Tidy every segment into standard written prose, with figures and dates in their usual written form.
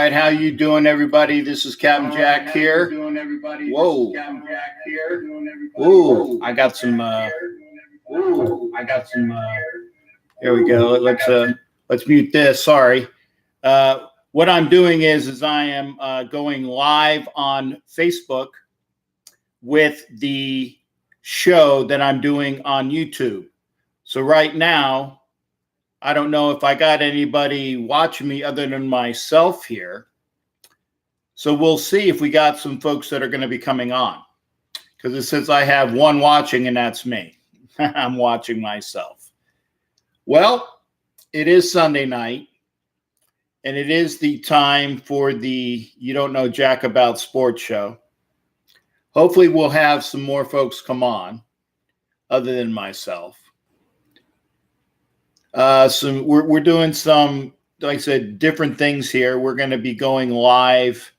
right, how you doing, everybody? This is Captain Jack here. Whoa. Ooh, I got some. Here we go. Let's mute this. Sorry. What I'm doing is I am going live on Facebook with the show that I'm doing on YouTube. So right now, I don't know if I got anybody watching me other than myself here. So we'll see if we got some folks that are going to be coming on. Because it says I have one watching, and that's me. I'm watching myself. Well, it is Sunday night, and it is the time for the You Don't Know Jack About Sports show. Hopefully we'll have some more folks come on other than myself. So we're doing some, like I said, different things here. We're going to be going live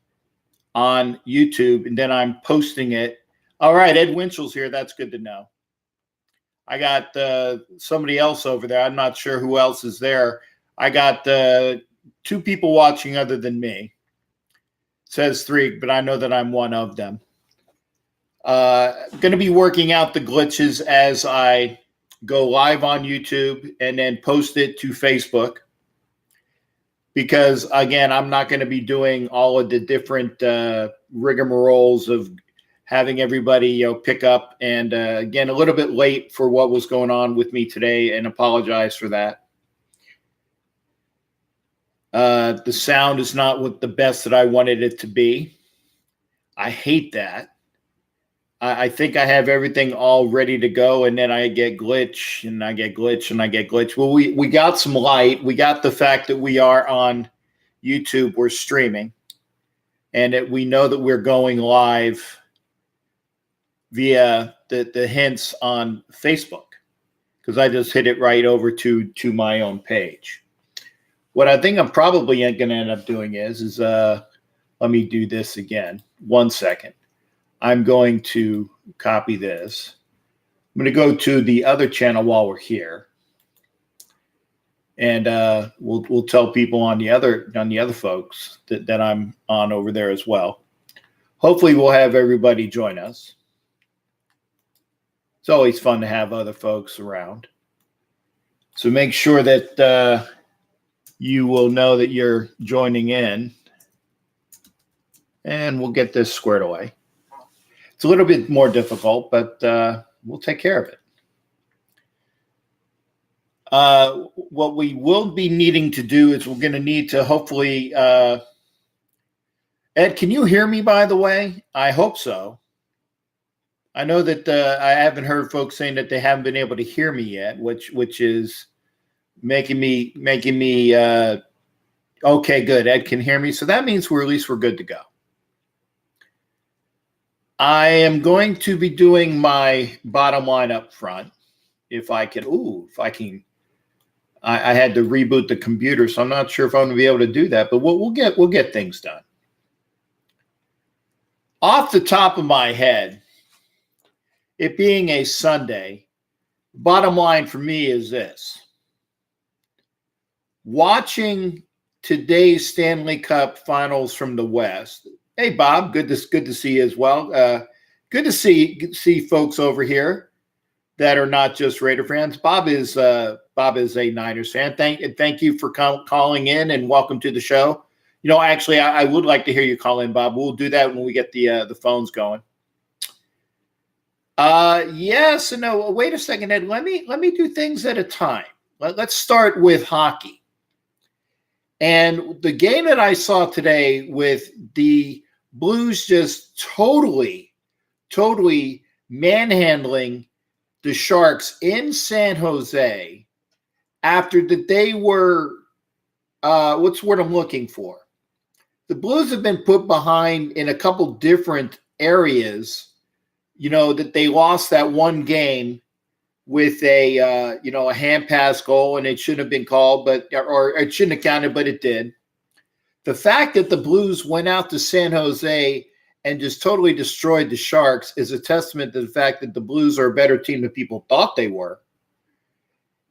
on YouTube, and then I'm posting it. All right, Ed Winchell's here. That's good to know. I got somebody else over there. I'm not sure who else is there. I got two people watching other than me. It says three, but I know that I'm one of them. Going to be working out the glitches as I go live on YouTube and then post it to Facebook. Because, again, I'm not going to be doing all of the different rigmaroles of having everybody pick up. And, again, a little bit late for what was going on with me today, and apologize for that. The sound is not what the best that I wanted it to be. I hate that. I think I have everything all ready to go, and then I get glitch, and I get glitch, and I get glitch. Well, we got some light. We got the fact that we are on YouTube. We're streaming, and we know that we're going live via the hints on Facebook, because I just hit it right over to my own page. What I think I'm probably going to end up doing is let me do this again. 1 second. I'm going to copy this. I'm going to go to the other channel while we're here, and we'll tell people on the other folks that I'm on over there as well. Hopefully, we'll have everybody join us. It's always fun to have other folks around. So make sure that you will know that you're joining in, and we'll get this squared away. It's a little bit more difficult, but we'll take care of it. What we will be needing to do is we're going to need to hopefully Ed, can you hear me, by the way? I hope so. I know that I haven't heard folks saying that they haven't been able to hear me yet, which is making me okay, good. Ed can hear me. So that means at least we're good to go. I am going to be doing my bottom line up front. If I can, I had to reboot the computer, so I'm not sure if I'm going to be able to do that, but we'll get things done. Off the top of my head, it being a Sunday, bottom line for me is this. Watching today's Stanley Cup Finals from the West. Hey, Bob, good to see you as well. Good to see folks over here that are not just Raider fans. Bob is a Niners fan. Thank you for calling in, and welcome to the show. Actually, I would like to hear you call in, Bob. We'll do that when we get the phones going. Yes and no. Wait a second, Ed. Let me do things at a time. Let's start with hockey. And the game that I saw today with the Blues just totally manhandling the Sharks in San Jose after that they were, what's the word I'm looking for? The Blues have been put behind in a couple different areas, that they lost that one game with a hand pass goal, and it shouldn't have been called, or it shouldn't have counted, but it did. The fact that the Blues went out to San Jose and just totally destroyed the Sharks is a testament to the fact that the Blues are a better team than people thought they were.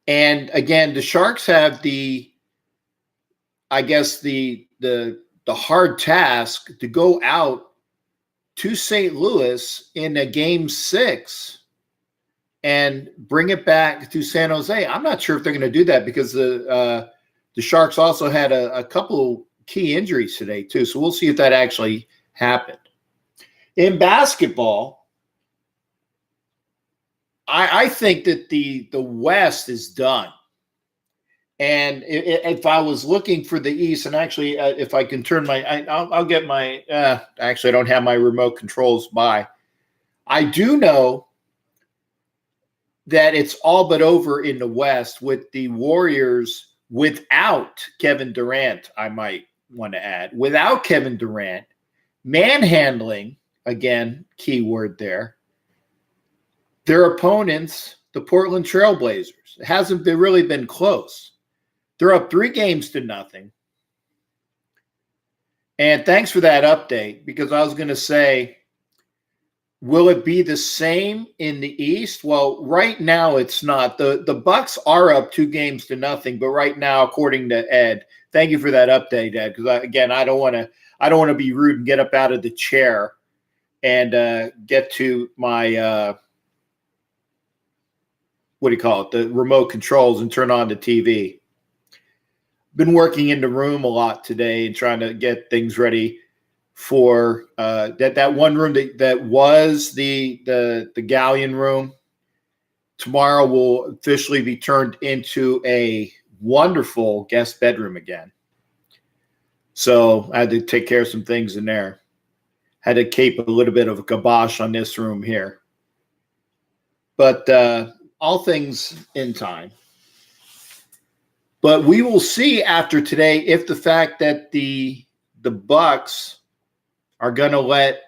And again, the Sharks have the the hard task to go out to St. Louis in a game 6 and bring it back to San Jose. I'm not sure if they're going to do that because the Sharks also had a couple key injuries today too. So we'll see if that actually happened. In basketball, I think that the West is done. And if I was looking for the East, and actually, if I can turn I'll get my, actually, I don't have my remote controls by. I do know that it's all but over in the West with the Warriors without Kevin Durant, I might want to add. Without Kevin Durant, manhandling, again, key word there, their opponents, the Portland Trailblazers. It hasn't really been close. They're up 3-0. And thanks for that update, because I was going to say, will it be the same in the East? Well, right now it's not. The Bucks are up 2-0, but right now, according to Ed, thank you for that update, Ed, because again, I don't want to be rude and get up out of the chair and get to my what do you call it? The remote controls and turn on the TV. Been working in the room a lot today and trying to get things ready for that one room that was the Galleon room. Tomorrow will officially be turned into a wonderful guest bedroom again. So I had to take care of some things in there. Had to keep a little bit of a kibosh on this room here. But all things in time. But we will see after today if the fact that the Bucks are going to let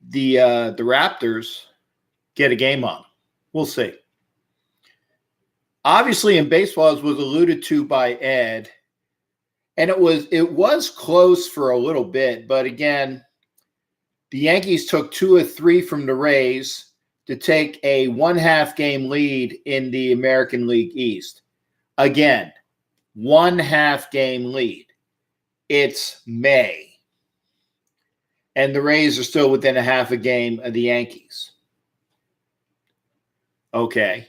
the Raptors get a game on. We'll see. Obviously, in baseball, as was alluded to by Ed, and it was close for a little bit, but again, the Yankees took 2 of 3 from the Rays to take a 1/2 game lead in the American League East. Again, 1/2 game lead. It's May. And the Rays are still within a half a game of the Yankees. Okay.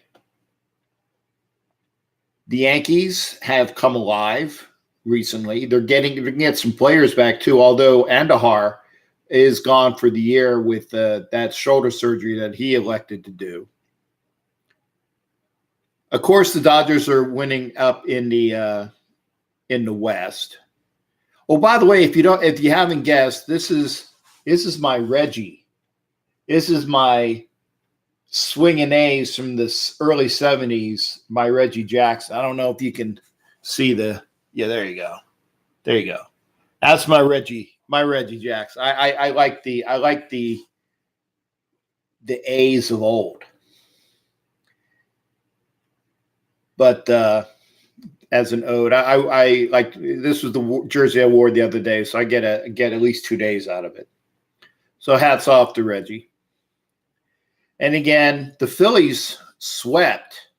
The Yankees have come alive recently. They're getting some players back too, although Andahar is gone for the year with that shoulder surgery that he elected to do. Of course, the Dodgers are winning up in the West. Oh, by the way, if you haven't guessed, this is my Reggie. This is my swinging A's from the early 70s, my Reggie Jackson. I don't know if you can see there you go. There you go. That's my Reggie Jackson. I like the A's of old. But as an ode, I like, this was the jersey I wore the other day, so I get at least 2 days out of it. So hats off to Reggie. And again, the Phillies swept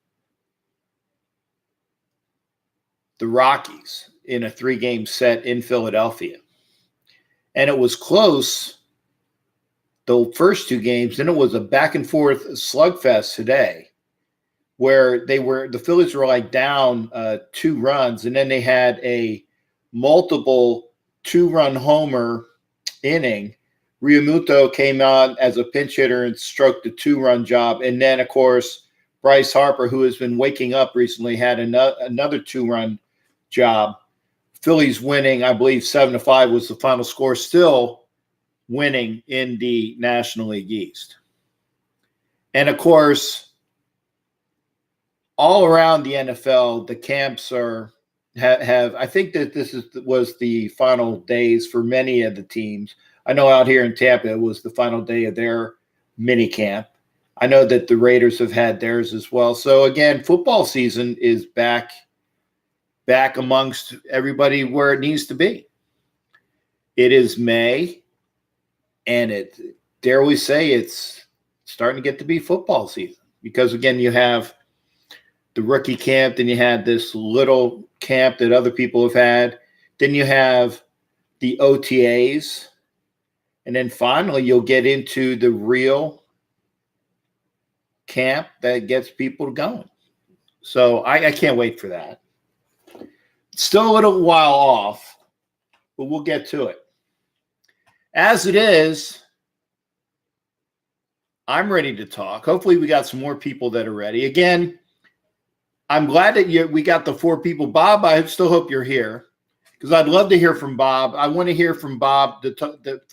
the Rockies in a 3-game set in Philadelphia. And it was close the first 2 games. Then it was a back and forth slugfest today where the Phillies were like down 2 runs. And then they had a multiple 2-run homer inning. Realmuto came on as a pinch hitter and stroked the 2-run job. And then, of course, Bryce Harper, who has been waking up recently, had another 2-run job. Phillies winning, I believe 7-5 was the final score, still winning in the National League East. And of course, all around the NFL, the camps have I think that this was the final days for many of the teams. I know out here in Tampa, it was the final day of their mini camp. I know that the Raiders have had theirs as well. So again, football season is back amongst everybody where it needs to be. It is May, and dare we say, it's starting to get to be football season. Because again, you have the rookie camp, then you had this little camp that other people have had. Then you have the OTAs. And then finally, you'll get into the real camp that gets people going. So I can't wait for that. Still a little while off, but we'll get to it. As it is, I'm ready to talk. Hopefully, we got some more people that are ready. Again, I'm glad that we got the 4 people. Bob, I still hope you're here because I'd love to hear from Bob. I want to hear from Bob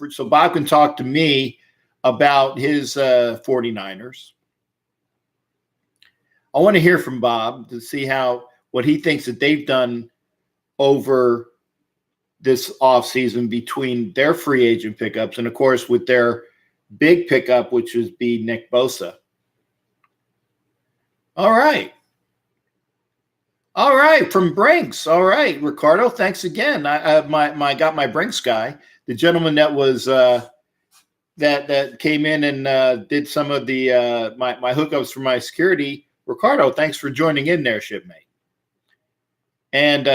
so Bob can talk to me about his 49ers. I want to hear from Bob to see what he thinks that they've done over this offseason between their free agent pickups and, of course, with their big pickup, which would be Nick Bosa. All right, from Brinks. All right, Ricardo, thanks again. I got my Brinks guy, the gentleman that was that came in and did some of the my hookups for my security. Ricardo, thanks for joining in there, shipmate. And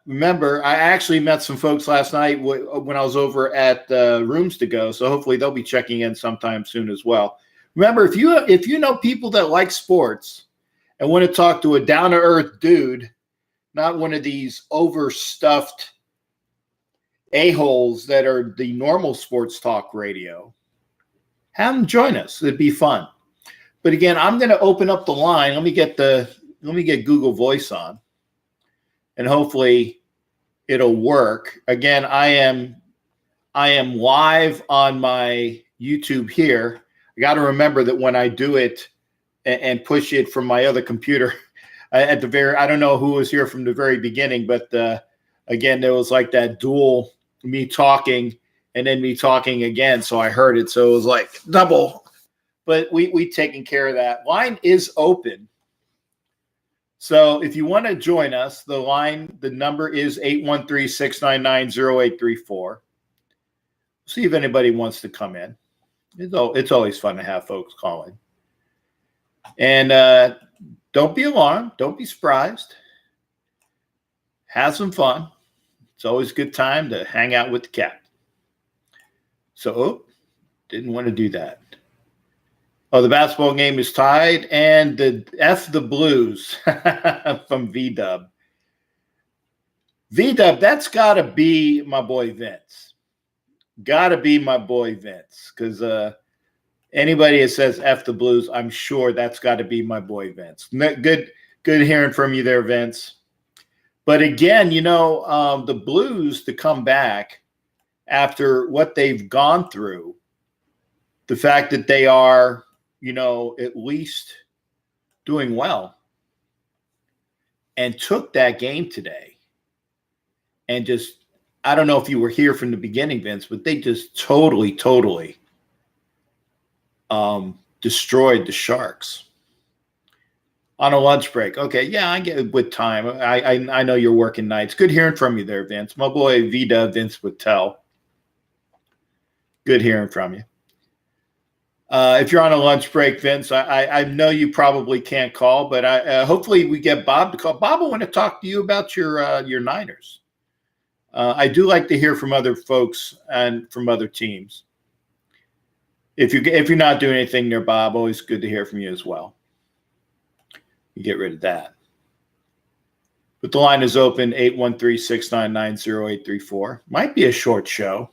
remember, I actually met some folks last night when I was over at Rooms to Go. So hopefully they'll be checking in sometime soon as well. Remember, if you know people that like sports and want to talk to a down-to-earth dude, not one of these overstuffed a-holes that are the normal sports talk radio, have them join us. It'd be fun. But again, I'm going to open up the line. Let me get Google Voice on. And hopefully it'll work. Again, I am live on my YouTube here. I got to remember that when I do it and push it from my other computer I don't know who was here from the very beginning, but again, there was like that dual me talking and then me talking again. So I heard it. So it was like double, but we taken care of that. Line is open. So if you want to join us, the number is 813-699-0834. See if anybody wants to come in. It's always fun to have folks call in. And don't be alarmed. Don't be surprised. Have some fun. It's always a good time to hang out with the cat. So, didn't want to do that. Oh, the basketball game is tied, and the Blues from V-Dub. V-Dub, that's got to be my boy Vince. Got to be my boy Vince, because anybody that says F the Blues, I'm sure that's got to be my boy Vince. Good hearing from you there, Vince. But again, the Blues to come back after what they've gone through, the fact that they are at least doing well, and took that game today and just, I don't know if you were here from the beginning, Vince, but they just totally destroyed the Sharks on a lunch break. Okay, yeah, I get it with time. I know you're working nights. Good hearing from you there, Vince. My boy Vida, Vince would tell. Good hearing from you. If you're on a lunch break, Vince, I know you probably can't call, but hopefully we get Bob to call. Bob, I want to talk to you about your Niners. I do like to hear from other folks and from other teams. If you're not doing anything there, Bob, always good to hear from you as well. You get rid of that. But the line is open, 813-699-0834. Might be a short show.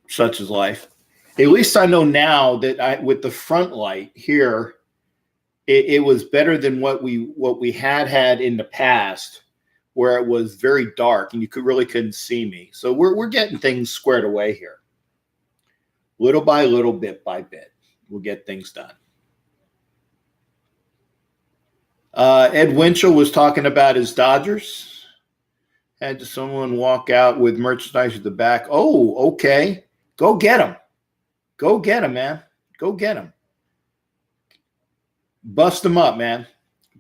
Such is life. At least I know now that with the front light here, it was better than what we had in the past, where it was very dark and you couldn't see me. So we're getting things squared away here. Little by little, bit by bit, we'll get things done. Ed Winchell was talking about his Dodgers. Had someone walk out with merchandise at the back. Oh, okay. Go get them. Go get them, man. Go get them. Bust them up, man.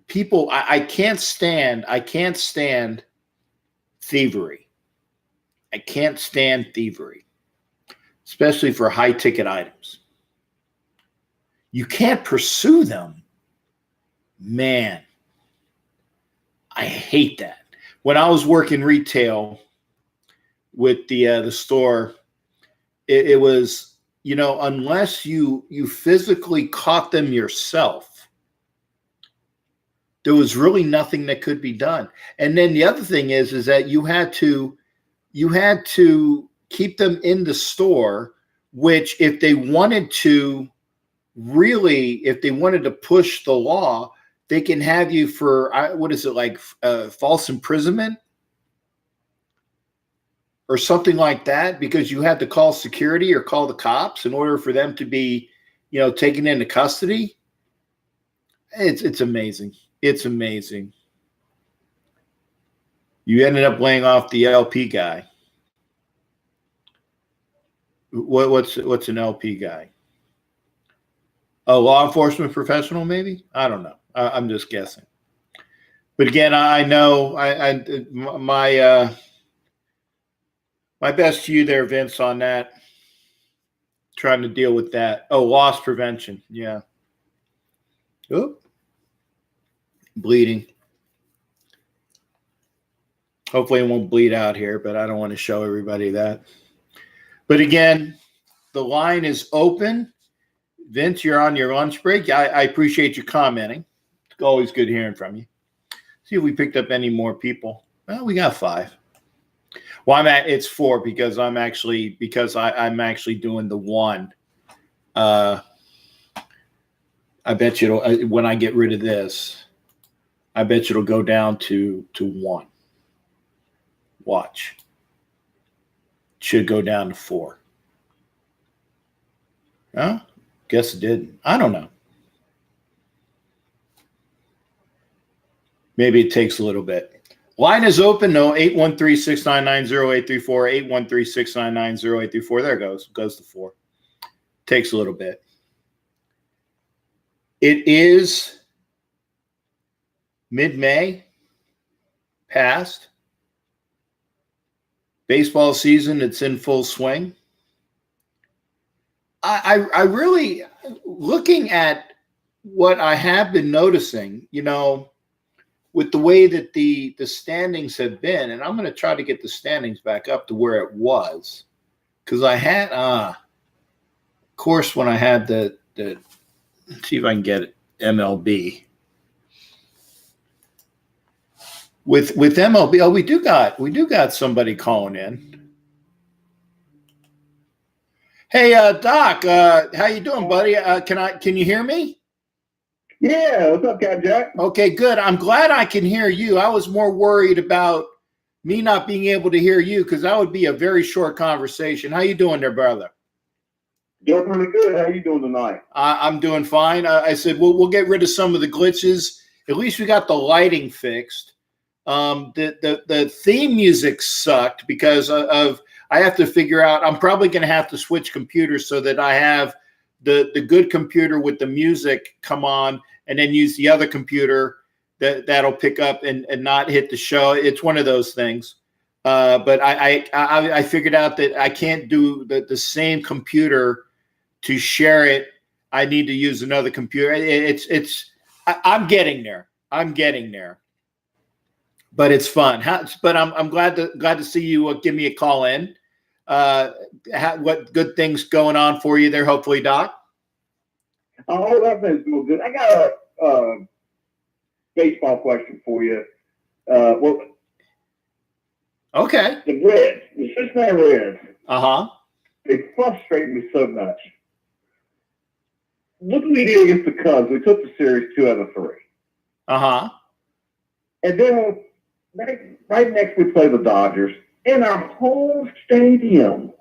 People, I can't stand thievery. I can't stand thievery, especially for high-ticket items. You can't pursue them. Man, I hate that. when I was working retail with the store, it was, unless you physically caught them yourself, there was really nothing that could be done. And then the other thing is that you had to keep them in the store, which if they wanted to push the law, they can have you for, what is it, like false imprisonment or something like that, because you had to call security or call the cops in order for them to be, taken into custody. It's amazing. It's amazing. You ended up laying off the LP guy. What's an LP guy? A law enforcement professional, maybe? I don't know. I'm just guessing. But again, I know my best to you there, Vince, on that. Trying to deal with that. Oh, loss prevention. Yeah. Oop. Bleeding. Hopefully it won't bleed out here, but I don't want to show everybody that. But again, the line is open. Vince, you're on your lunch break. I appreciate you commenting. It's always good hearing from you. See if we picked up any more people. Well, we got 5. Well, it's 4 because I'm actually doing the 1. I bet you when I get rid of this, I bet you it'll go down to 1. Watch. It should go down to 4. Huh? Guess it didn't. I don't know. Maybe it takes a little bit. Line is open. No, 813-699-0834, 813-699-0834. There it goes. It goes to 4. Takes a little bit. It is mid-May, past. Baseball season, it's in full swing. I really, looking at what I have been noticing, with the way that the standings have been, and I'm going to try to get the standings back up to where it was, because I had, of course, when I had the let's see if I can get it, MLB. With MLB, we do got somebody calling in. Hey, Doc, how you doing, buddy? Can you hear me? Yeah, what's up, Cat Jack? Okay, good. I'm glad I can hear you. I was more worried about me not being able to hear you because that would be a very short conversation. How you doing there, brother? Doing really good. How you doing tonight? I'm doing fine. I said we'll get rid of some of the glitches. At least we got the lighting fixed. The theme music sucked because of I have to figure out. I'm probably going to have to switch computers so that I have the good computer with the music come on, and then use the other computer that'll pick up and not hit the show. It's one of those things. But I figured out that I can't do the same computer to share it. I need to use another computer. I'm getting there. But it's fun. But I'm glad to see you give me a call in. What good things going on for you there? Hopefully, Doc. Oh, everything's going good. I got a baseball question for you. Okay. The Reds, the Cincinnati Reds. They frustrate me so much. Look what we did against the Cubs. We took the series 2 out of 3. And then right next we play the Dodgers in our home stadium.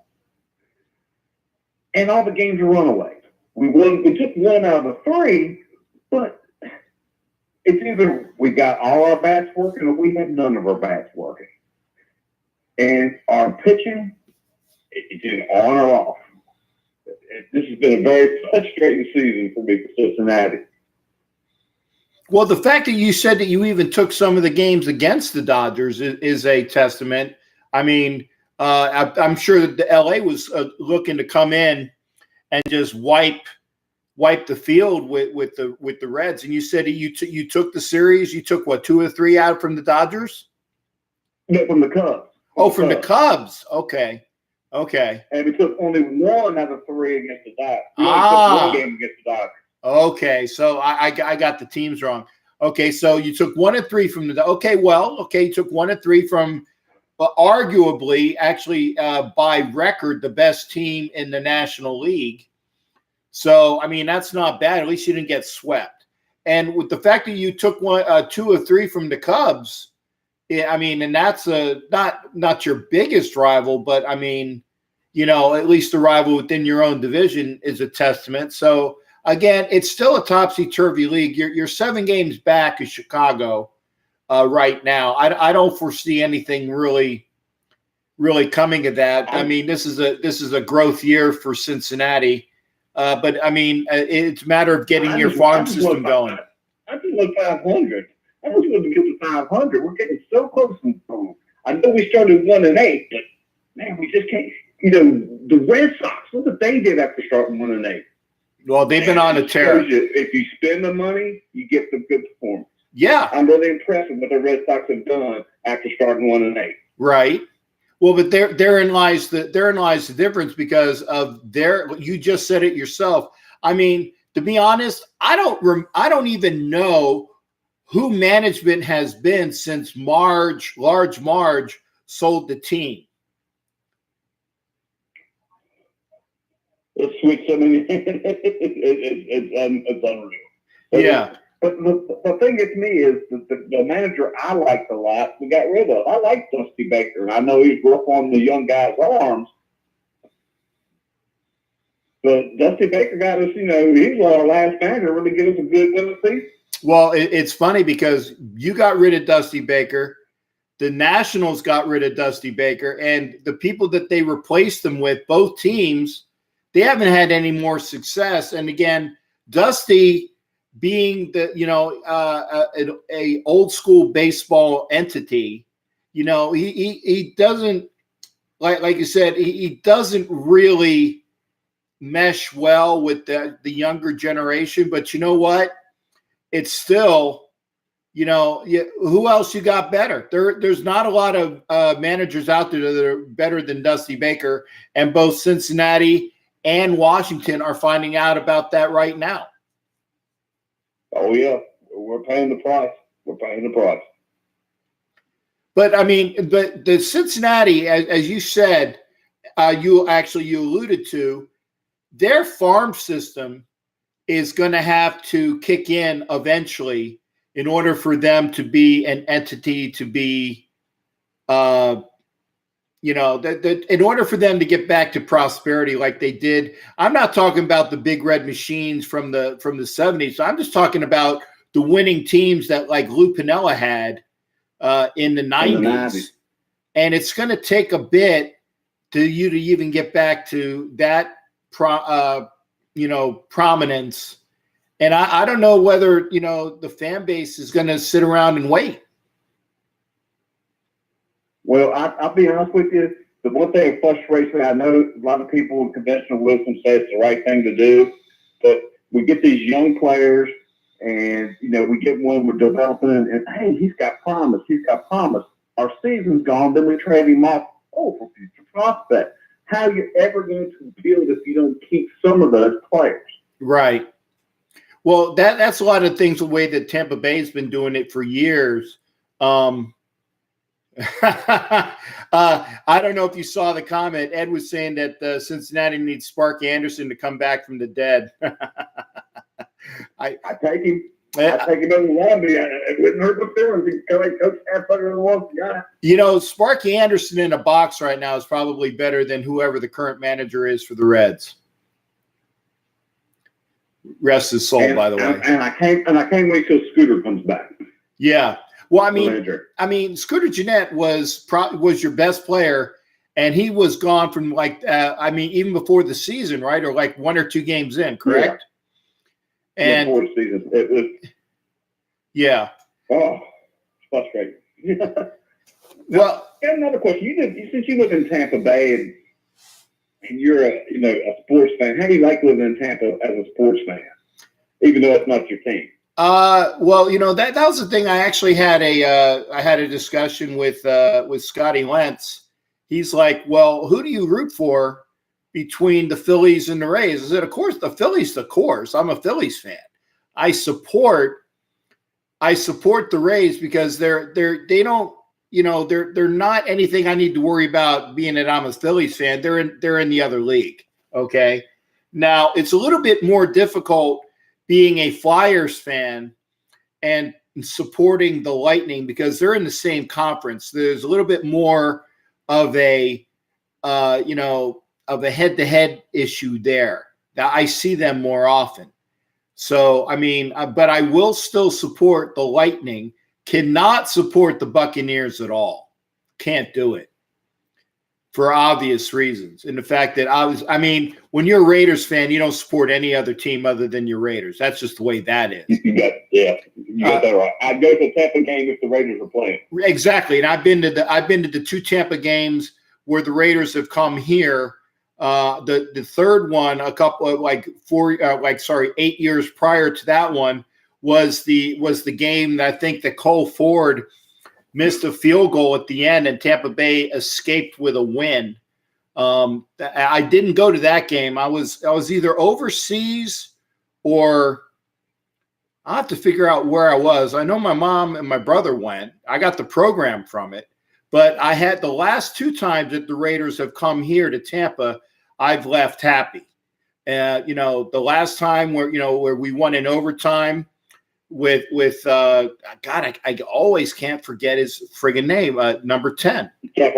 And all the games are runaways. We took 1 out of 3, but it's either we got all our bats working or we have none of our bats working. And our pitching, it's either on or off. This has been a very frustrating season for me for Cincinnati. Well, the fact that you said that you even took some of the games against the Dodgers is a testament. I mean, I'm sure that the LA was looking to come in and just wipe the field with the Reds. And you said you took the series. You took what, 2 or 3 out from the Dodgers? Yeah, from the Cubs. Oh, from the Cubs. Okay. And we took only one out of three against the Dodgers. We only Ah. took one game against the Dodgers. Okay, so I got the teams wrong. Okay, so you took 1 and 3 from the. Okay, you took 1 and 3 from, arguably, actually, by record, the best team in the National League. So I mean, that's not bad. At least you didn't get swept. And with the fact that you took 2 or 3 from the Cubs, I mean, and that's not your biggest rival, but I mean, at least the rival within your own division is a testament. So. Again, it's still a topsy-turvy league. You're 7 games back of Chicago right now. I don't foresee anything really coming of that. I mean, this is a growth year for Cincinnati, but I mean, it's a matter of getting your farm system going. I just look 500. I just want to get to 500. We're getting so close. I know we started 1-8, but man, we just can't. The Red Sox. Look what they did after starting 1-8. Well, they've been on a tear. If you spend the money, you get some good performance. Yeah. I'm really impressed with what the Red Sox have done after starting 1-8. Right. Well, but therein lies the difference because of you just said it yourself. I mean, to be honest, I don't even know who management has been since Large Marge sold the team. It's sweet. I mean, it's unreal. Yeah. But the thing with me is the manager I liked a lot, we got rid of. I like Dusty Baker, and I know he's rough on the young guy's arms. But Dusty Baker got us, he's our last manager really give us a good season. Well, it's funny because you got rid of Dusty Baker. The Nationals got rid of Dusty Baker, and the people that they replaced them with, both teams, they haven't had any more success. And again, Dusty being the a old school baseball entity, he doesn't like you said he doesn't really mesh well with the younger generation. But you know what? It's still who else you got better? There's not a lot of managers out there that are better than Dusty Baker, and both Cincinnati and Washington are finding out about that right now. Oh, yeah. We're paying the price. But, I mean, but the Cincinnati, as you said, you alluded to, their farm system is going to have to kick in eventually in order for them to be an entity, to be in order for them to get back to prosperity like they did. I'm not talking about the big red machines from the 70s. I'm just talking about the winning teams that like Lou Piniella had in the 90s. And it's going to take a bit to even get back to that prominence. And I don't know whether, the fan base is going to sit around and wait. Well, I'll be honest with you. The one thing that frustrates me, I know a lot of people in conventional wisdom say it's the right thing to do, but we get these young players and, we get one we're developing and hey, he's got promise. Our season's gone, then we trade him off for future prospect. How are you ever going to build if you don't keep some of those players? Right. Well, that's a lot of things the way that Tampa Bay's been doing it for years. I don't know if you saw the comment. Ed was saying that Cincinnati needs Sparky Anderson to come back from the dead. I take him. I take him in one. It wouldn't hurt my feelings. Coach Halfbutter wants the guy. Sparky Anderson in a box right now is probably better than whoever the current manager is for the Reds. Rest his soul, by the way. And I can't wait till Scooter comes back. Yeah. Well, I mean, Scooter Gennett was your best player, and he was gone from even before the season, right? Or like 1 or 2 games in, correct? Yeah. And before the season, it was. Yeah. Oh, frustrating. Well, I got another question. Since you live in Tampa Bay and you're a sports fan, how do you like living in Tampa as a sports fan, even though it's not your team? Well, that was the thing. I actually had a discussion with Scotty Lentz. He's like, well, who do you root for between the Phillies and the Rays? I said, of course, the Phillies. Of course, I'm a Phillies fan. I support the Rays because they don't, they're not anything I need to worry about being that I'm a Phillies fan. They're in the other league. Okay. Now it's a little bit more difficult being a Flyers fan and supporting the Lightning because they're in the same conference. There's a little bit more of a, of a head-to-head issue there. Now I see them more often. So, I mean, but I will still support the Lightning, cannot support the Buccaneers at all. Can't do it for obvious reasons. And the fact that when you're a Raiders fan, you don't support any other team other than your Raiders. That's just the way that is. You got that right. I'd go to a Tampa game if the Raiders are playing. Exactly. And I've been to the 2 Tampa games where the Raiders have come here. The third one, a couple of 8 years prior to that one was the game that I think that Cole Ford missed a field goal at the end and Tampa Bay escaped with a win. I didn't go to that game. I was either overseas or I'll have to figure out where I was. I know my mom and my brother went. I got the program from it, but I had the last 2 times that the Raiders have come here to Tampa, I've left happy. The last time where we won in overtime with God, I always can't forget his friggin' name, number 10. Jeff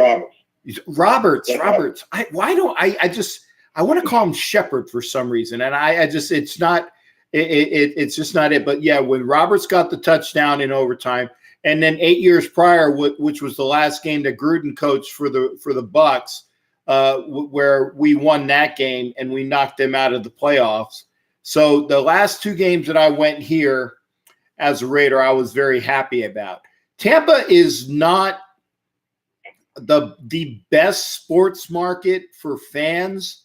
Roberts. Roberts. I want to call him Shepard for some reason, and it's not. It's just not it. But yeah, when Roberts got the touchdown in overtime, and then 8 years prior, which was the last game that Gruden coached for the Bucks, where we won that game and we knocked them out of the playoffs. So the last 2 games that I went here as a Raider, I was very happy about. Tampa is not the best sports market for fans.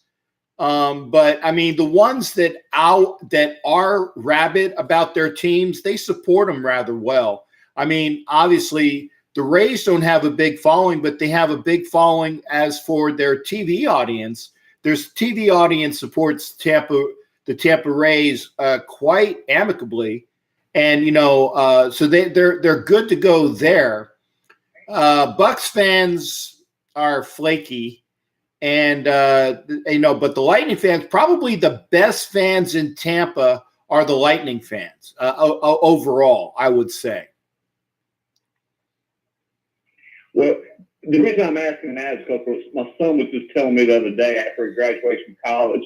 But I mean, the ones that are rabid about their teams, they support them rather well. I mean, obviously the Rays don't have a big following, but they have a big following as for their TV audience. There's TV audience supports the Tampa Rays quite amicably. And, so they're good to go there. Bucks fans are flaky. And, but the Lightning fans, probably the best fans in Tampa are the Lightning fans overall, I would say. Well, the reason I'm asking that is because my son was just telling me the other day after he graduates from college,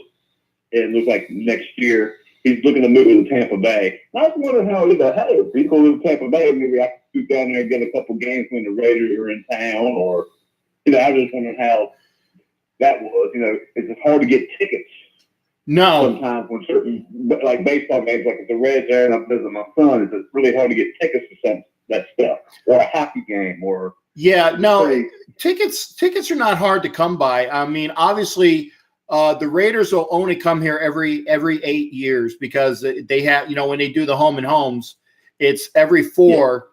it looks like next year, he's looking to move to Tampa Bay. And I was wondering how he goes, hey, if he goes to Tampa Bay, maybe I can scoot down there and get a couple games when the Raiders are in town. Or, I was just wondering how that was. It's just hard to get tickets. No. Sometimes when certain, like baseball games, like if the Reds there and I'm visiting my son, it's really hard to get tickets for that stuff. Or a hockey game or. Yeah, no, tickets are not hard to come by. I mean, obviously, the Raiders will only come here every 8 years because they have, when they do the home and homes, it's every 4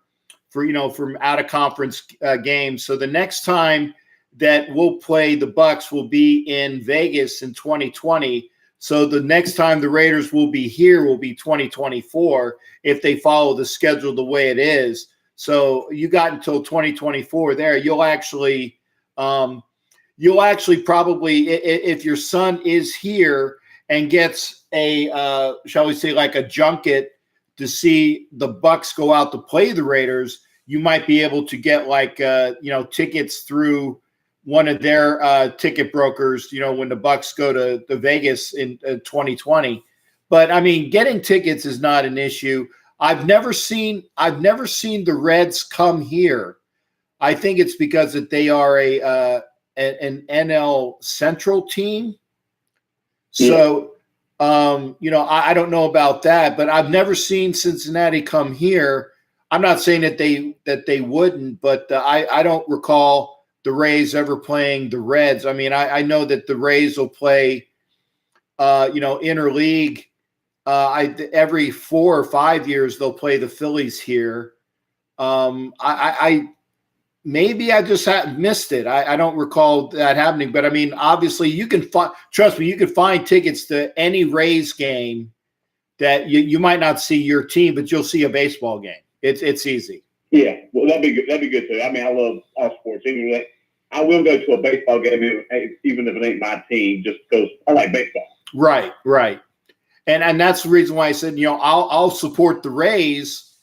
for, from out of conference games. So the next time that we'll play the Bucks will be in Vegas in 2020. So the next time the Raiders will be here will be 2024 if they follow the schedule the way it is. So you got until 2024 there. You'll actually probably, if your son is here and gets a, shall we say, like a junket to see the Bucks go out to play the Raiders, you might be able to get tickets through one of their ticket brokers, when the Bucks go to Vegas in 2020. But I mean, getting tickets is not an issue. I've never seen the Reds come here. I think it's because that they are an NL Central team. So, I don't know about that, but I've never seen Cincinnati come here. I'm not saying that they wouldn't, but I don't recall the Rays ever playing the Reds. I mean, I know that the Rays will play, interleague Every 4 or 5 years they'll play the Phillies here. I maybe I just missed it. I don't recall that happening, but I mean, obviously you can trust me, you can find tickets to any Rays game that you might not see your team, but you'll see a baseball game. It's easy. Yeah, well, that'd be good. That'd be good too. I mean, I love all sports. Anyway, I will go to a baseball game even if it ain't my team, just because I like baseball. Right. And that's the reason why I said, I'll support the Rays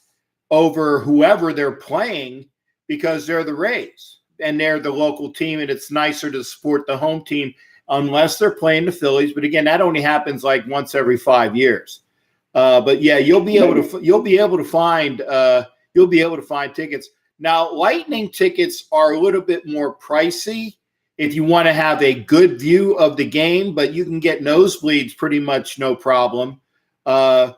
over whoever they're playing because they're the Rays and they're the local team, and it's nicer to support the home team unless they're playing the Phillies. But again, that only happens like once every 5 years. But yeah, you'll be able to find tickets. Now, Lightning tickets are a little bit more pricey if you want to have a good view of the game, but you can get nosebleeds pretty much no problem. So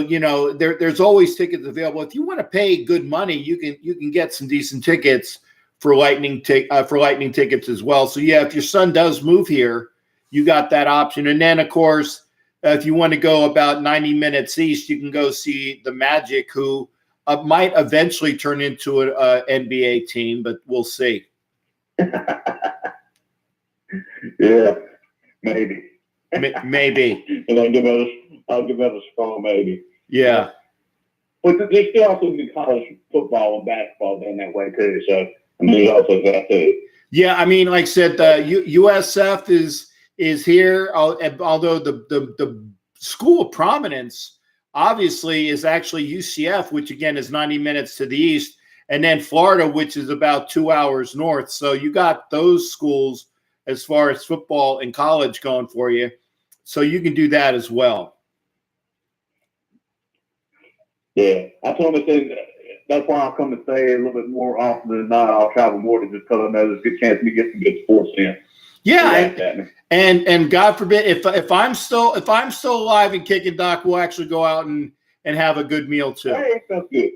there's always tickets available. If you want to pay good money, you can get some decent tickets for Lightning tickets as well. So yeah, if your son does move here, you got that option. And then of course, if you want to go about 90 minutes east, you can go see the Magic, who might eventually turn into an NBA team, but we'll see. Yeah, maybe. Maybe. And I'll give that a strong maybe. Yeah. But there's still also good college football and basketball done that way too. So there's also that too. Yeah, I mean, like I said, USF is here, although the school of prominence obviously is actually UCF, which again is 90 minutes to the east, and then Florida, which is about 2 hours north. So you got those schools as far as football and college going for you. So you can do that as well. Yeah, I told him that's why I'll come and stay a little bit more often than not. I'll travel more to just because I know there's a good chance me get some good sports in. Yeah, and God forbid if I'm still alive and kicking, Doc, we'll actually go out and have a good meal too. Hey, sounds good.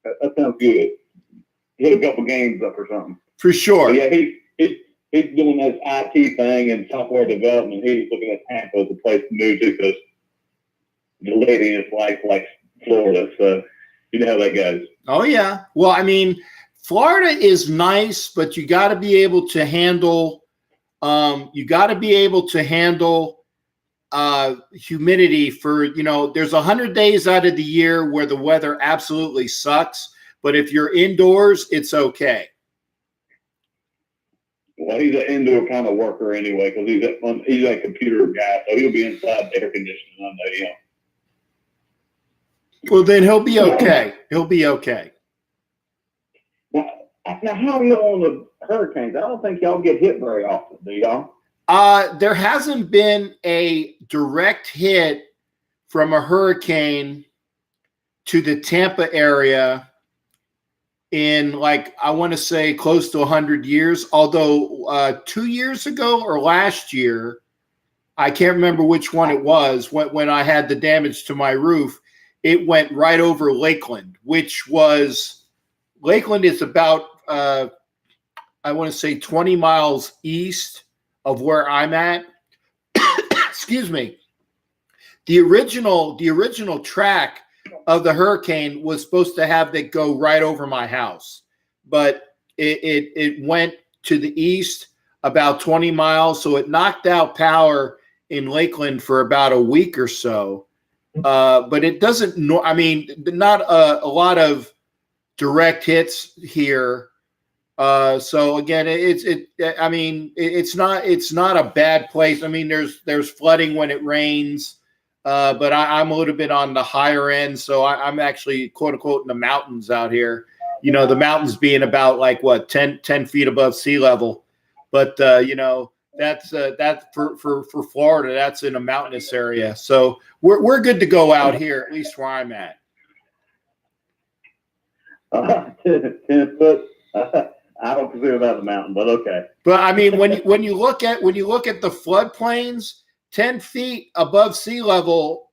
That sounds good. Hit a couple games up or something. For sure. But yeah, he's doing this IT thing and software development. He's looking at Tampa as a place to move to because the lady is like Florida, so you know how that goes. Oh yeah. Well, I mean, Florida is nice, but you got to be able to handle. Humidity for, there's 100 days out of the year where the weather absolutely sucks. But if you're indoors, it's okay. Well, he's an indoor kind of worker anyway because he's a computer guy, so he'll be inside the air conditioning on the Well, then he'll be okay. He'll be okay. Now, how are you on the hurricanes? I don't think y'all get hit very often, do y'all? There hasn't been a direct hit from a hurricane to the Tampa area in, I want to say close to 100 years. Although 2 years ago or last year, I can't remember which one it was, when I had the damage to my roof, it went right over Lakeland, Lakeland is about, I want to say 20 miles east of where I'm at. Excuse me. The original track of the hurricane was supposed to have that go right over my house, but it went to the east about 20 miles. So it knocked out power in Lakeland for about a week or so. But it doesn't, not a lot of direct hits here. So again, it's not a bad place. I mean, there's flooding when it rains, but I'm a little bit on the higher end. So I'm actually quote unquote in the mountains out here, the mountains being about 10 feet above sea level. But, that's for Florida, that's in a mountainous area. So we're good to go out here, at least where I'm at. 10 foot. I don't consider that a mountain, but okay. But I mean, when you look at the floodplains, 10 feet above sea level,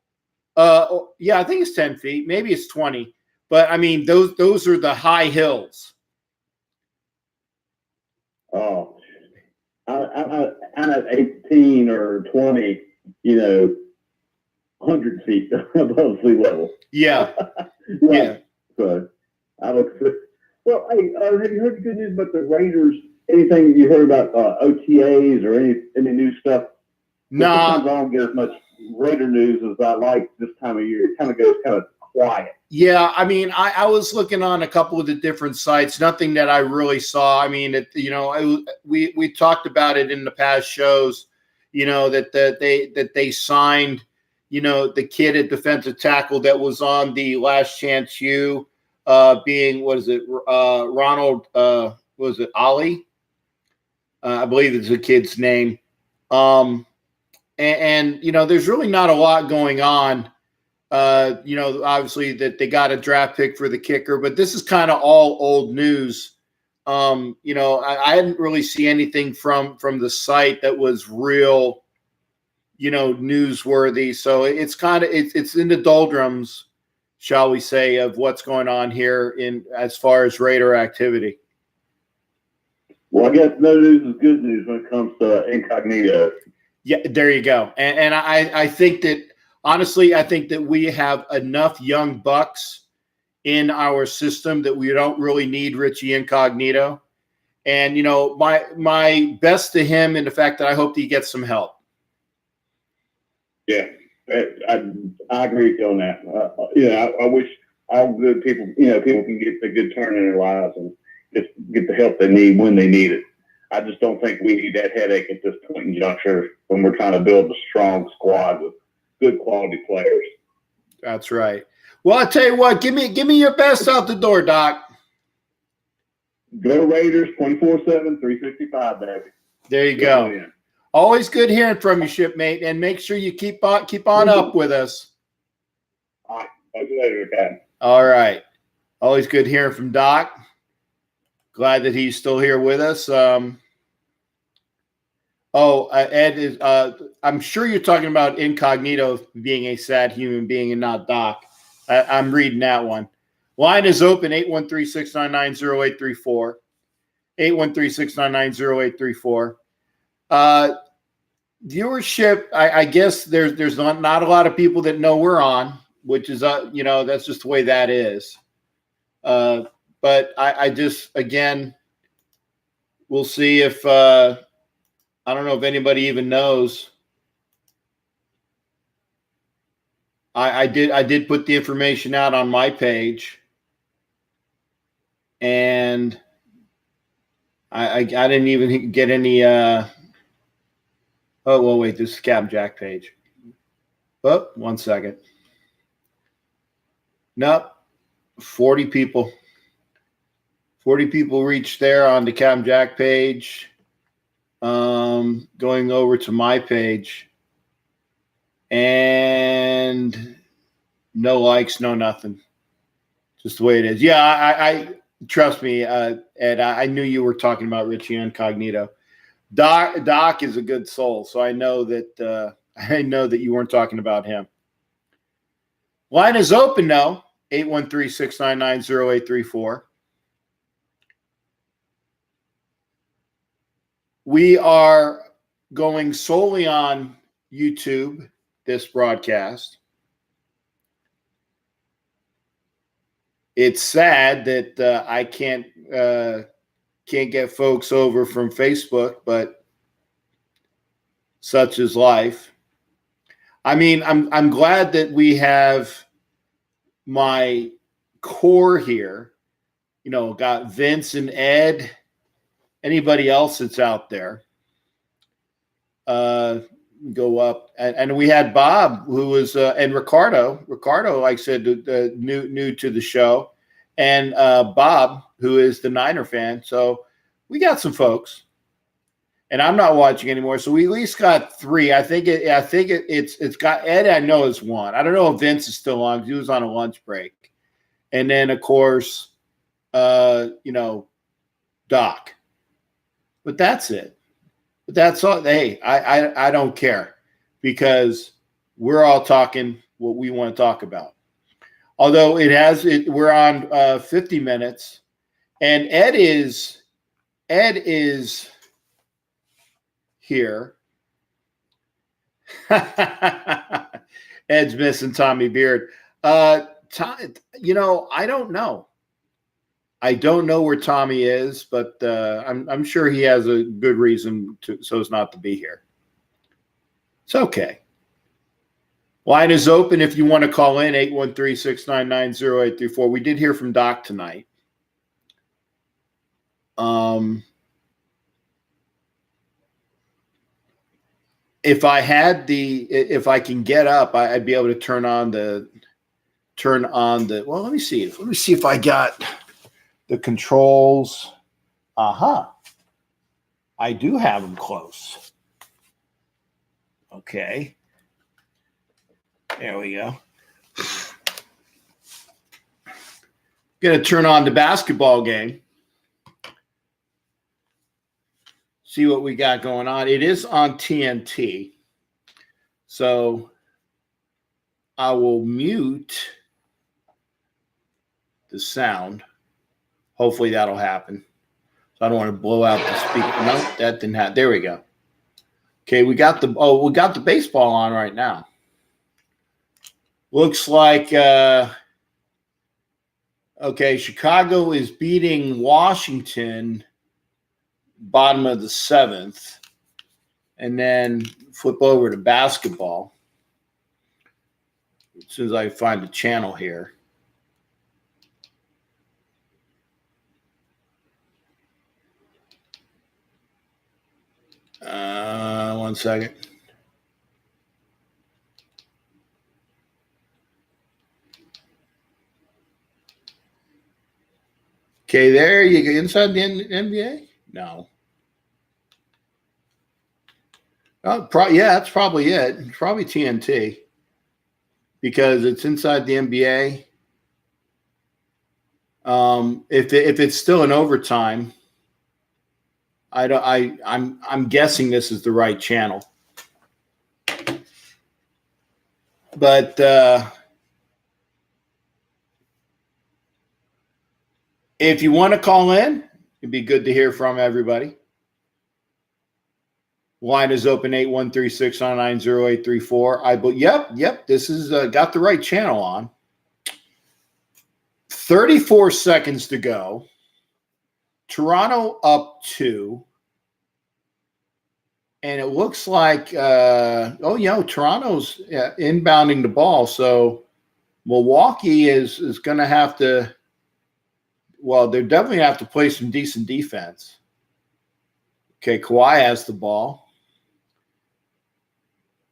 I think it's 10 feet, maybe it's 20. But I mean, those are the high hills. Oh, I'm at 18 or 20. 100 feet above sea level. Yeah. Right. Yeah. So I don't. Well, hey, have you heard the good news about the Raiders? Anything you heard about OTAs or any new stuff? Nah. Sometimes I don't get as much Raider news as I like this time of year. It kind of goes kind of quiet. Yeah, I mean, I was looking on a couple of the different sites. Nothing that I really saw. I mean, we talked about it in the past shows. That they signed. The kid at defensive tackle that was on the Last Chance U, being what is it? Ronald? Was it Ali? I believe it's the kid's name. There's really not a lot going on. Obviously that they got a draft pick for the kicker, but this is kind of all old news. I didn't really see anything from the site that was real, newsworthy. So it's kind of it's in the doldrums, shall we say, of what's going on here in as far as Raider activity. Well, I guess no news is good news when it comes to incognito. Yeah, there you go. And I think that honestly, I think that we have enough young bucks in our system that we don't really need Richie Incognito. And my best to him in the fact that I hope that he gets some help. Yeah, I agree with you on that. I wish all good people, people can get a good turn in their lives and just get the help they need when they need it. I just don't think we need that headache at this point in juncture when we're trying to build a strong squad with good quality players. That's right. Well, I tell you what, give me your best out the door, Doc. Go Raiders 24/7, 365, baby. There you go. Always good hearing from you, shipmate, and make sure you keep on up with us. All right. Talk to you later, Captain. All right. Always good hearing from Doc. Glad that he's still here with us. Ed is. I'm sure you're talking about Incognito being a sad human being and not Doc. I'm reading that one. Line is open, 813-699-0834. 813-699-0834. Viewership, I guess there's not a lot of people that know we're on, which is that's just the way that is. But I just, again, we'll see if I don't know if anybody even knows. I did put the information out on my page, and I didn't even get any. Oh well, wait. This is Captain Jack page. Oh, 1 second. Nope, 40 people. 40 people reached there on the Captain Jack page. Going over to my page, and no likes, no nothing. Just the way it is. Yeah, I trust me, Ed. I knew you were talking about Richie Incognito. Doc is a good soul, so I know that you weren't talking about him. Line is open now, 813-699-0834. We are going solely on YouTube, this broadcast. It's sad that I can't get folks over from Facebook, but such is life. I mean, I'm glad that we have my core here. Got Vince and Ed. Anybody else that's out there, go up, and we had Bob, who was and Ricardo, like I said, new to the show, and Bob, who is the Niner fan. So we got some folks, and I'm not watching anymore. So we at least got 3. I think it's got Ed. I know is one. I don't know if Vince is still on. He was on a lunch break, and then of course, Doc. But that's it. But that's all. Hey, I don't care, because we're all talking what we want to talk about. Although we're on 50 minutes, and Ed is here. Ed's missing Tommy Beard. You know, I don't know. I don't know where Tommy is, but I'm sure he has a good reason so as not to be here. It's okay. Line is open if you want to call in, 813-699-0834. We did hear from Doc tonight. If I can get up, I'd be able to turn on the, well, let me see if I got the controls. I do have them close. Okay. There we go. Going to turn on the basketball game. See what we got going on. It is on TNT. So I will mute the sound. Hopefully that'll happen. So I don't want to blow out the speaker. No, that didn't happen. There we go. Okay, we got the baseball on right now. Looks like okay, Chicago is beating Washington bottom of the seventh, and then flip over to basketball as soon as I find the channel here. One second. Okay, there you go. Inside the NBA? No. Oh, yeah, that's probably it. It's probably TNT because it's inside the NBA. If it's still in overtime, I'm guessing this is the right channel. But if you want to call in, it'd be good to hear from everybody. Line is open, 813-699-0834. Yep, this is got the right channel on. 34 seconds to go. Toronto up 2. And it looks like, Toronto's inbounding the ball. So Milwaukee is going to have to, they definitely have to play some decent defense. Okay, Kawhi has the ball.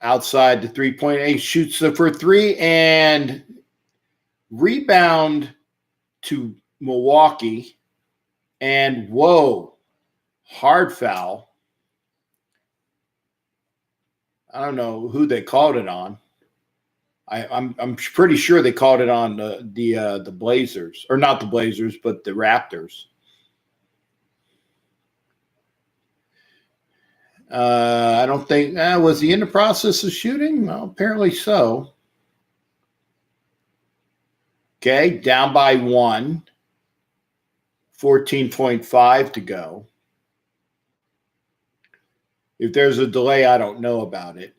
Outside the 3-point, shoots for 3 and rebound to Milwaukee. And hard foul. I don't know who they called it on. I'm pretty sure they called it on the Blazers, or not the Blazers, but the Raptors. I don't think was he in the process of shooting? Well, apparently so. Okay, down by 1. 14.5 to go. If there's a delay, I don't know about it.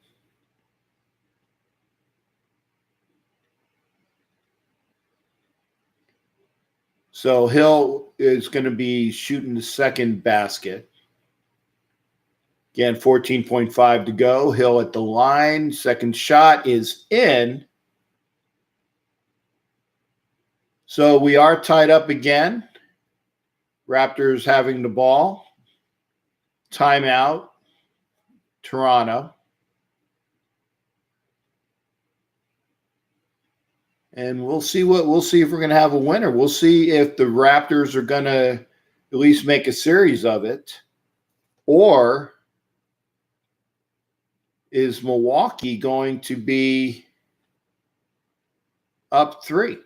So Hill is going to be shooting the second basket. Again, 14.5 to go. Hill at the line. Second shot is in. So we are tied up again. Raptors having the ball. Timeout. Toronto. And we'll see if we're going to have a winner. We'll see if the Raptors are going to at least make a series of it, or is Milwaukee going to be up 3,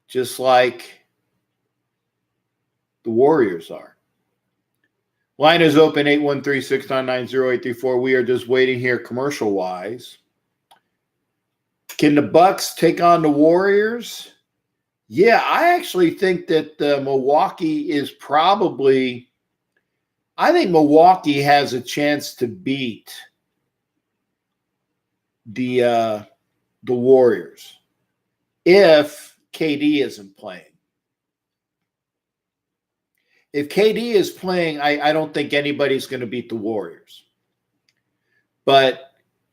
just like the Warriors are. Line is open, 813-699-0834. We are just waiting here commercial-wise. Can the Bucks take on the Warriors? Yeah, I actually think that Milwaukee is probably – I think Milwaukee has a chance to beat the Warriors if KD isn't playing. If KD is playing, I don't think anybody's going to beat the Warriors. But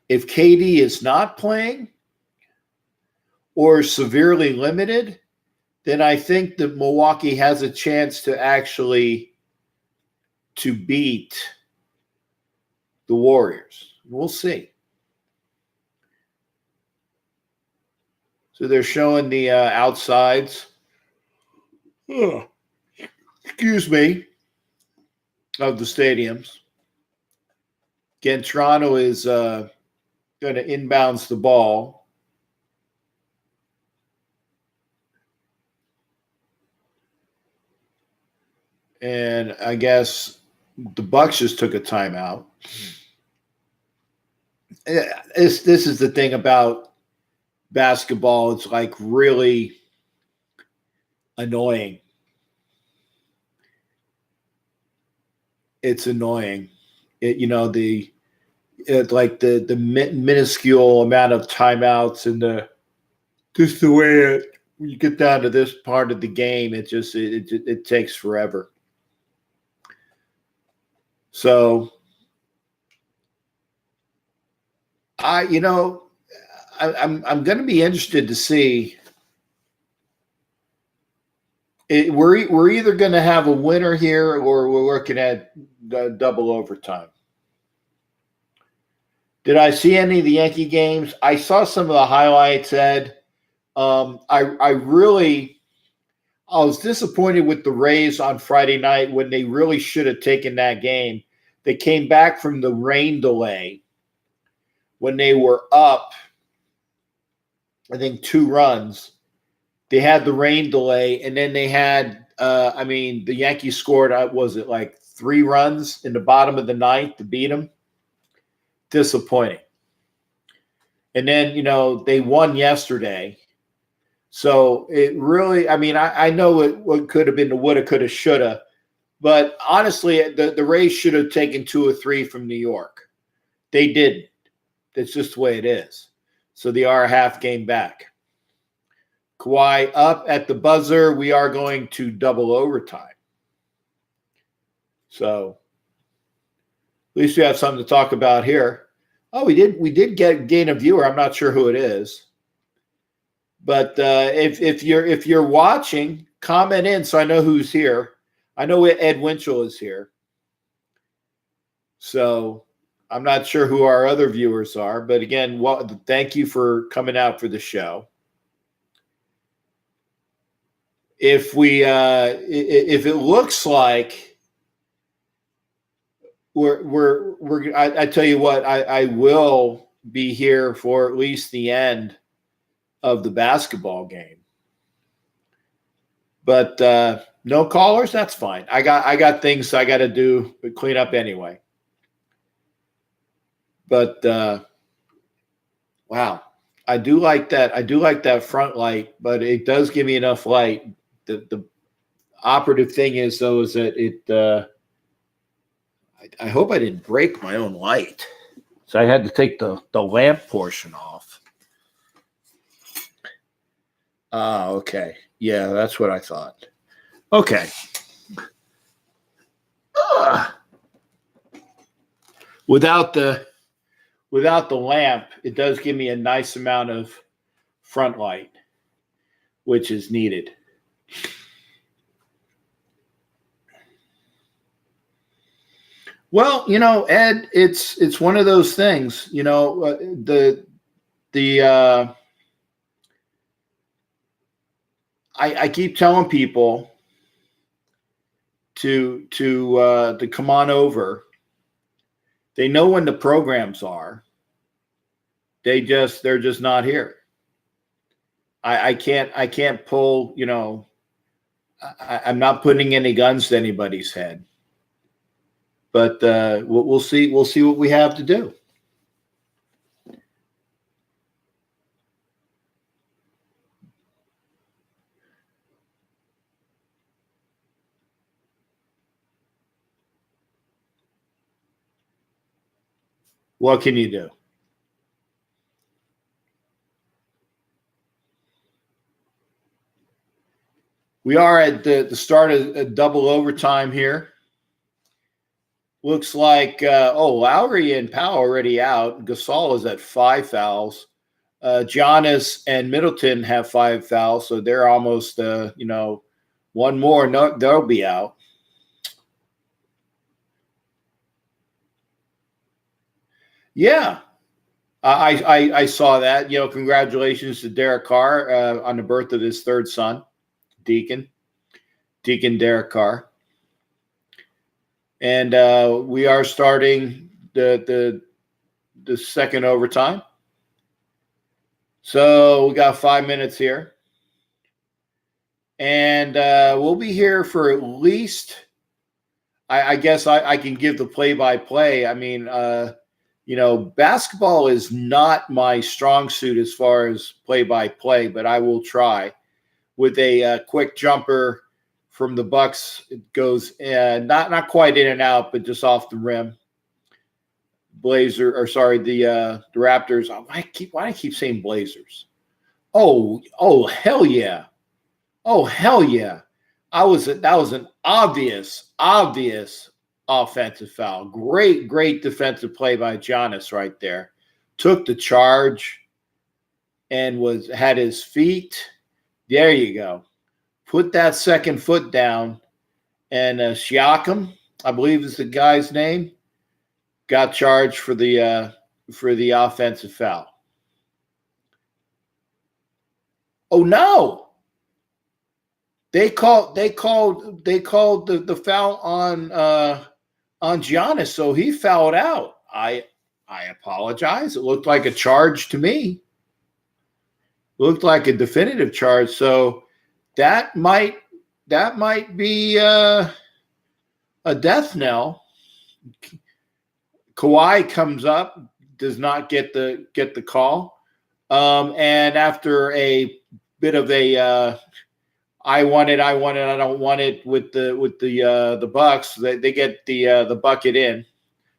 if KD is not playing or severely limited, then I think that Milwaukee has a chance to actually to beat the Warriors. We'll see. So they're showing the outsides. Oh, excuse me. Of the stadiums. Again, Toronto is going to inbounds the ball. And I guess the Bucks just took a timeout. This is the thing about basketball. It's like really annoying. It's annoying. Like the minuscule amount of timeouts and just the way when you get down to this part of the game, it takes forever. So I'm going to be interested to see. We're either going to have a winner here or we're looking at double overtime. Did I see any of the Yankee games? I saw some of the highlights, Ed. I was disappointed with the Rays on Friday night when they really should have taken that game. They came back from the rain delay when they were up, I think, 2 runs. They had the rain delay, and then they had, the Yankees scored, was it like 3 runs in the bottom of the 9th to beat them? Disappointing. And then, they won yesterday. So it really, I know what could have been the woulda, coulda, shoulda, but honestly, the Rays should have taken 2 or 3 from New York. They didn't. That's just the way it is. So they are a half game back. Kawhi up at the buzzer. We are going to double overtime. So at least we have something to talk about here. Oh, we did gain a viewer. I'm not sure who it is. But if you're watching, comment in so I know who's here. I know Ed Winchell is here. So I'm not sure who our other viewers are. But again, thank you for coming out for the show. If it looks like I tell you what, I will be here for at least the end of the basketball game. But no callers, that's fine. I got things I got to do, clean up anyway. But wow, I do like that. I do like that front light, but it does give me enough light. The operative thing is though is that it. I hope I didn't break my own light, so I had to take the lamp portion off. Okay. Yeah, that's what I thought. Okay. Without the lamp, it does give me a nice amount of front light, which is needed. Well, Ed, it's one of those things. I keep telling people to come on over. They know when the programs are. They're just not here. I can't pull. I'm not putting any guns to anybody's head. But we'll see. We'll see what we have to do. What can you do? We are at the start of a double overtime here. Looks like, Lowry and Powell already out. Gasol is at 5 fouls. Giannis and Middleton have 5 fouls, so they're almost, one more. No, they'll be out. Yeah, I saw that. Congratulations to Derek Carr on the birth of his third son, Deacon Derek Carr. And we are starting the second overtime. So we got 5 minutes here. And we'll be here for at least, I guess I can give the play-by-play. I mean, basketball is not my strong suit as far as play-by-play, but I will try. With a quick jumper from the Bucks, it goes not quite in and out, but just off the rim. The Raptors. Why do I keep saying Blazers? Oh, hell yeah! Oh, hell yeah! That was an obvious offensive foul. Great defensive play by Giannis right there. Took the charge and had his feet. There you go. Put that second foot down, and Siakam, I believe is the guy's name, got charged for the offensive foul. Oh no! They called the foul on Giannis, so he fouled out. I apologize. It looked like a charge to me. Looked like a definitive charge. So that might be a death knell. Kawhi comes up, does not get the call, and after a bit of a I want it, I don't want it with the Bucks, they get the bucket in,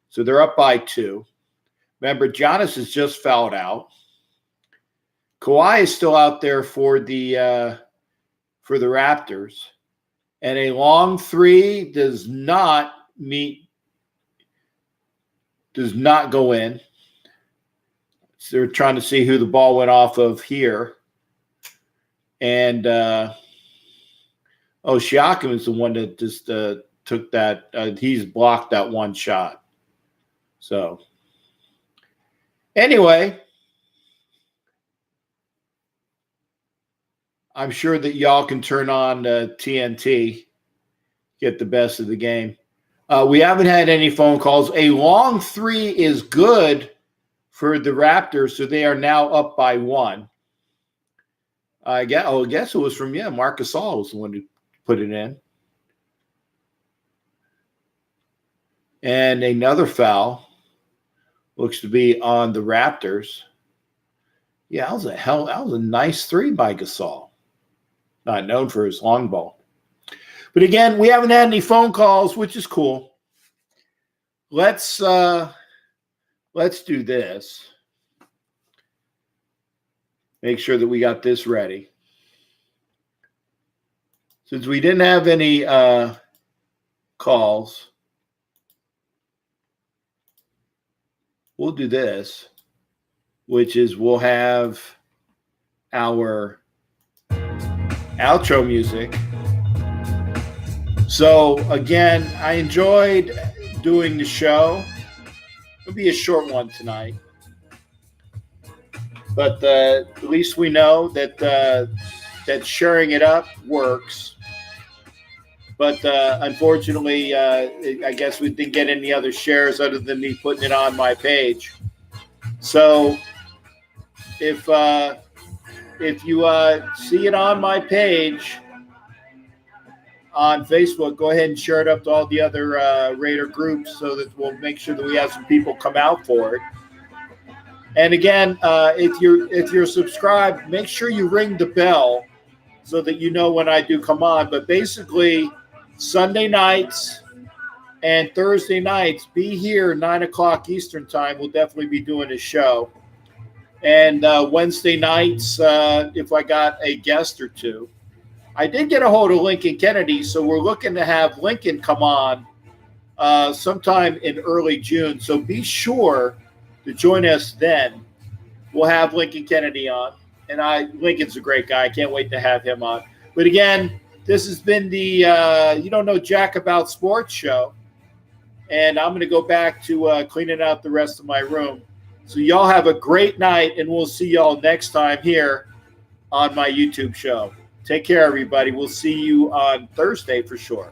so they're up by 2. Remember, Giannis is just fouled out. Kawhi is still out there for the Raptors, and a long 3 does not go in. So they're trying to see who the ball went off of here, and Siakam is the one that just took that. He's blocked that one shot. So anyway, I'm sure that y'all can turn on TNT, get the best of the game. We haven't had any phone calls. A long 3 is good for the Raptors, so they are now up by 1. I guess it was from Marc Gasol was the one who put it in. And another foul looks to be on the Raptors. Yeah, that was a nice 3 by Gasol. Not known for his long ball. But again, we haven't had any phone calls, which is cool. Let's do this. Make sure that we got this ready. Since we didn't have any calls, we'll do this, which is we'll have our outro music. So again, I enjoyed doing the show. It'll be a short one tonight, but at least we know that that sharing it up works. But unfortunately, I guess we didn't get any other shares other than me putting it on my page. So if you see it on my page on Facebook, go ahead and share it up to all the other Raider groups so that we'll make sure that we have some people come out for it. And again, if you're subscribed, make sure you ring the bell so that you know when I do come on. But basically, Sunday nights and Thursday nights, be here 9 o'clock Eastern time. We'll definitely be doing a show. And Wednesday nights, if I got a guest or two. I did get a hold of Lincoln Kennedy, so we're looking to have Lincoln come on sometime in early June. So be sure to join us then. We'll have Lincoln Kennedy on, and Lincoln's a great guy. I can't wait to have him on. But again, this has been the You Don't Know Jack About Sports show, and I'm going to go back to cleaning out the rest of my room. So y'all have a great night, and we'll see y'all next time here on my YouTube show. Take care, everybody. We'll see you on Thursday for sure.